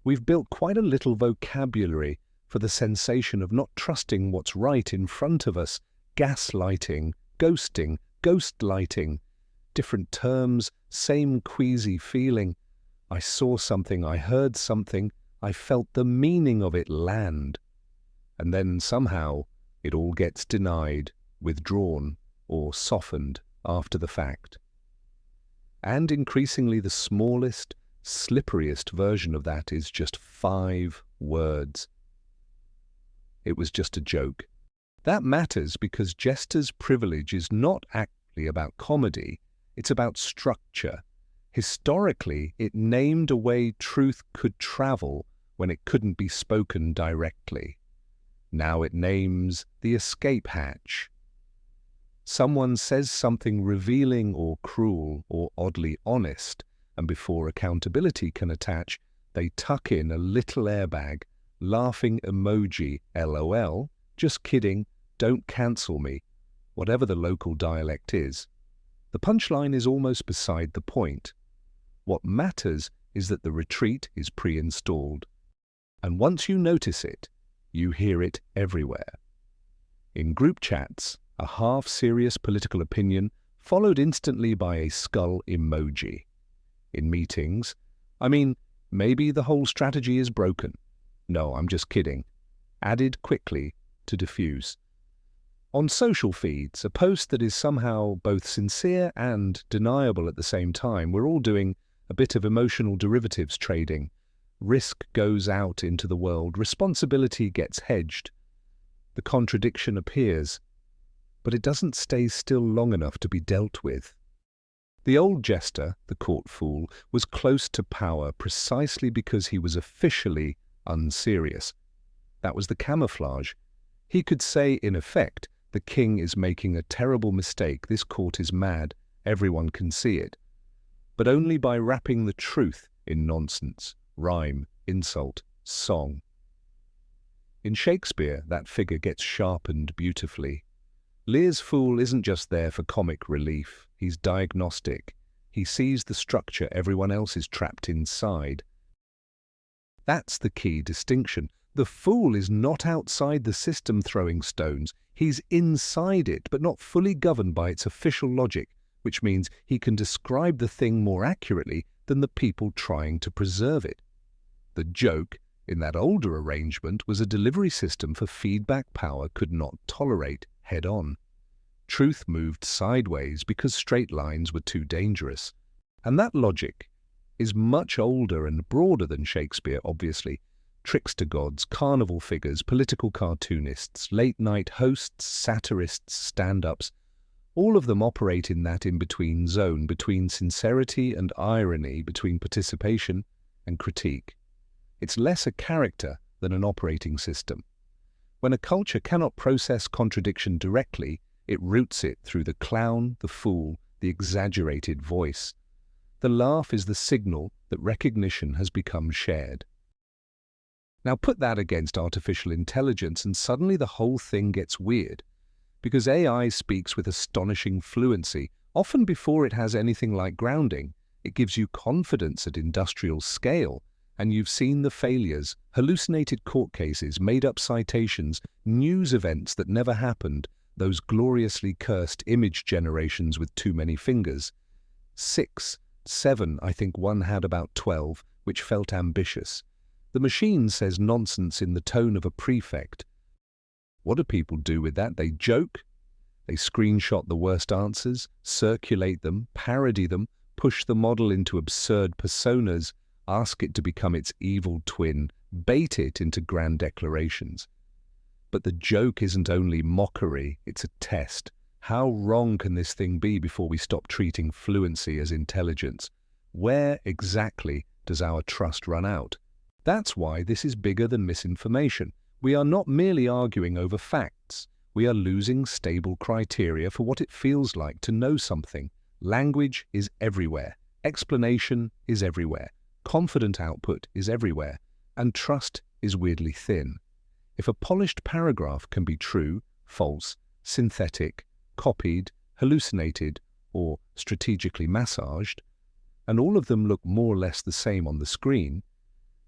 We've built quite a little vocabulary for the sensation of not trusting what's right in front of us. Gaslighting, ghosting, ghostlighting. Different terms, same queasy feeling. I saw something, I heard something, I felt the meaning of it land. And then somehow it all gets denied, withdrawn, or softened after the fact. And increasingly the smallest, slipperiest version of that is just 5 words. It was just a joke. That matters because Jester's privilege is not actually about comedy, it's about structure. Historically, it named a way truth could travel when it couldn't be spoken directly. Now it names the escape hatch. Someone says something revealing or cruel or oddly honest, and before accountability can attach, they tuck in a little airbag, laughing emoji, LOL, just kidding, don't cancel me, whatever the local dialect is. The punchline is almost beside the point. What matters is that the retreat is pre-installed. And once you notice it, you hear it everywhere. In group chats, a half-serious political opinion followed instantly by a skull emoji. In meetings, maybe the whole strategy is broken. No, I'm just kidding. Added quickly to diffuse. On social feeds, a post that is somehow both sincere and deniable at the same time. We're all doing a bit of emotional derivatives trading. Risk goes out into the world. Responsibility gets hedged. The contradiction appears, but it doesn't stay still long enough to be dealt with. The old Jester, the court fool, was close to power precisely because he was officially unserious. That was the camouflage. He could say, in effect, the king is making a terrible mistake, this court is mad, everyone can see it. But only by wrapping the truth in nonsense, rhyme, insult, song. In Shakespeare, that figure gets sharpened beautifully. Lear's fool isn't just there for comic relief, he's diagnostic. He sees the structure everyone else is trapped inside. That's the key distinction. The fool is not outside the system throwing stones. He's inside it, but not fully governed by its official logic, which means he can describe the thing more accurately than the people trying to preserve it. The joke, in that older arrangement, was a delivery system for feedback power could not tolerate head-on. Truth moved sideways because straight lines were too dangerous. And that logic is much older and broader than Shakespeare, obviously. Trickster gods, carnival figures, political cartoonists, late-night hosts, satirists, stand-ups, all of them operate in that in-between zone, between sincerity and irony, between participation and critique. It's less a character than an operating system. When a culture cannot process contradiction directly, it roots it through the clown, the fool, the exaggerated voice. The laugh is the signal that recognition has become shared. Now put that against artificial intelligence and suddenly the whole thing gets weird. Because AI speaks with astonishing fluency, often before it has anything like grounding. It gives you confidence at industrial scale, and you've seen the failures, hallucinated court cases, made-up citations, news events that never happened, those gloriously cursed image generations with too many fingers. 6, 7, I think one had about 12, which felt ambitious. The machine says nonsense in the tone of a prefect. What do people do with that? They joke. They screenshot the worst answers, circulate them, parody them, push the model into absurd personas, ask it to become its evil twin, bait it into grand declarations. But the joke isn't only mockery, it's a test. How wrong can this thing be before we stop treating fluency as intelligence? Where exactly does our trust run out? That's why this is bigger than misinformation. We are not merely arguing over facts. We are losing stable criteria for what it feels like to know something. Language is everywhere. Explanation is everywhere. Confident output is everywhere. And trust is weirdly thin. If a polished paragraph can be true, false, synthetic, copied, hallucinated, or strategically massaged, and all of them look more or less the same on the screen,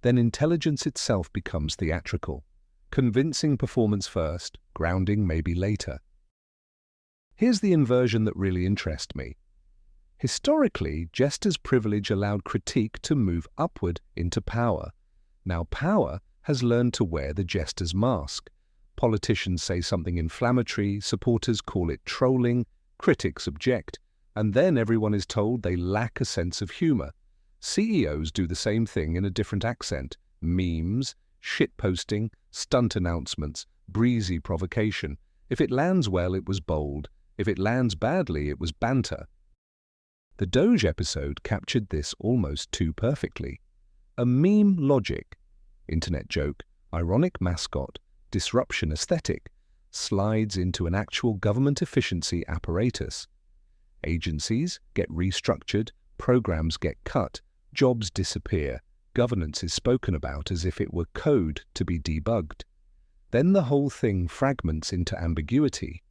then intelligence itself becomes theatrical. Convincing performance first, grounding maybe later. Here's the inversion that really interests me. Historically, Jester's privilege allowed critique to move upward into power. Now power has learned to wear the Jester's mask. Politicians say something inflammatory, supporters call it trolling, critics object, and then everyone is told they lack a sense of humor. CEOs do the same thing in a different accent. Memes, shitposting, stunt announcements, breezy provocation. If it lands well, it was bold. If it lands badly, it was banter. The Doge episode captured this almost too perfectly. A meme logic, internet joke, ironic mascot, disruption aesthetic, slides into an actual government efficiency apparatus. Agencies get restructured, programs get cut, jobs disappear, governance is spoken about as if it were code to be debugged. Then the whole thing fragments into ambiguity.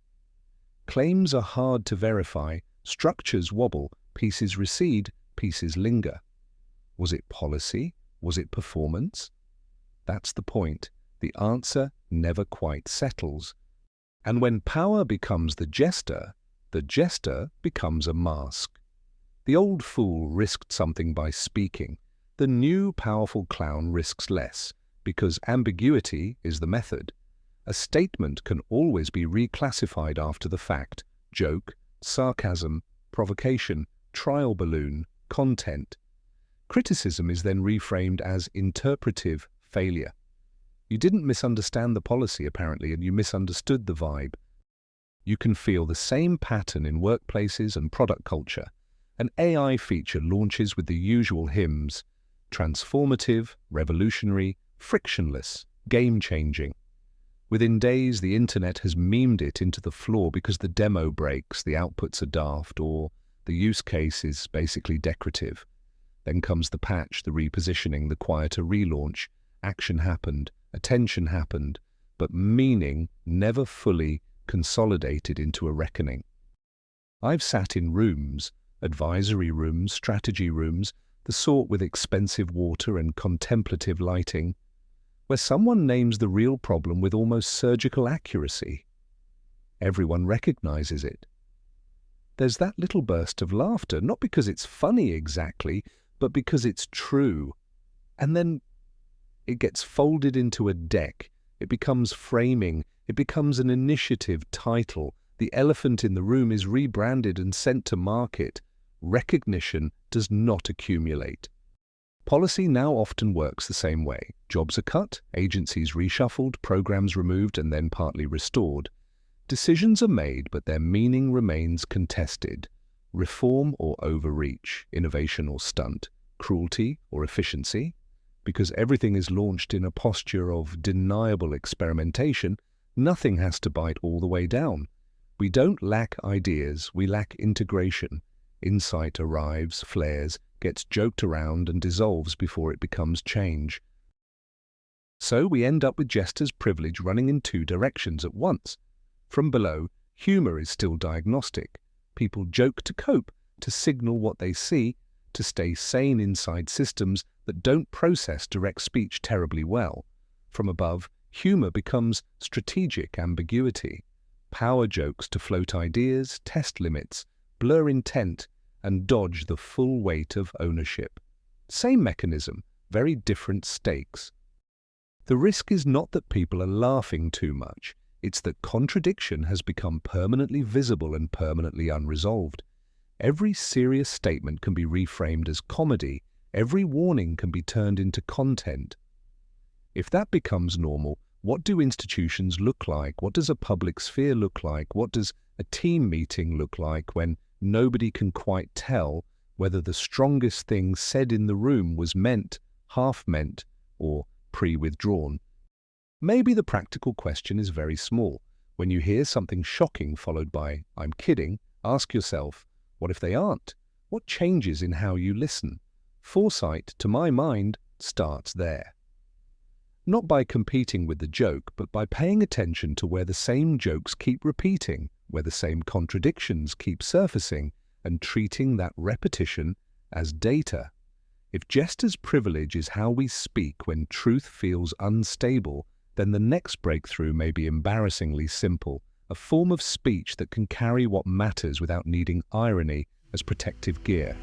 Claims are hard to verify, structures wobble, pieces recede, pieces linger. Was it policy? Was it performance? That's the point. The answer never quite settles. And when power becomes the jester becomes a mask. The old fool risked something by speaking. The new powerful clown risks less, because ambiguity is the method. A statement can always be reclassified after the fact: joke, sarcasm, provocation, trial balloon, content. Criticism is then reframed as interpretive failure. You didn't misunderstand the policy, apparently, and you misunderstood the vibe. You can feel the same pattern in workplaces and product culture. An AI feature launches with the usual hymns: transformative, revolutionary, frictionless, game-changing. Within days, the internet has memed it into the floor because the demo breaks, the outputs are daft, or the use case is basically decorative. Then comes the patch, the repositioning, the quieter relaunch. Action happened, attention happened, but meaning never fully consolidated into a reckoning. I've sat in rooms, advisory rooms, strategy rooms, the sort with expensive water and contemplative lighting, where someone names the real problem with almost surgical accuracy. Everyone recognizes it. There's that little burst of laughter, not because it's funny exactly, but because it's true. And then it gets folded into a deck. It becomes framing. It becomes an initiative title. The elephant in the room is rebranded and sent to market. Recognition does not accumulate. Policy now often works the same way. Jobs are cut, agencies reshuffled, programs removed and then partly restored. Decisions are made, but their meaning remains contested. Reform or overreach, innovation or stunt, cruelty or efficiency. Because everything is launched in a posture of deniable experimentation, nothing has to bite all the way down. We don't lack ideas, we lack integration. Insight arrives, flares, gets joked around and dissolves before it becomes change. So we end up with Jester's privilege running in two directions at once. From below, humor is still diagnostic. People joke to cope, to signal what they see, to stay sane inside systems that don't process direct speech terribly well. From above, humor becomes strategic ambiguity. Power jokes to float ideas, test limits, blur intent, and dodge the full weight of ownership. Same mechanism, very different stakes. The risk is not that people are laughing too much. It's that contradiction has become permanently visible and permanently unresolved. Every serious statement can be reframed as comedy. Every warning can be turned into content. If that becomes normal, what do institutions look like? What does a public sphere look like? What does a team meeting look like when nobody can quite tell whether the strongest thing said in the room was meant, half-meant, or pre-withdrawn? Maybe the practical question is very small. When you hear something shocking followed by, "I'm kidding," ask yourself, what if they aren't? What changes in how you listen? Foresight, to my mind, starts there. Not by competing with the joke, but by paying attention to where the same jokes keep repeating, where the same contradictions keep surfacing, and treating that repetition as data. If Jester's privilege is how we speak when truth feels unstable, then the next breakthrough may be embarrassingly simple, a form of speech that can carry what matters without needing irony as protective gear.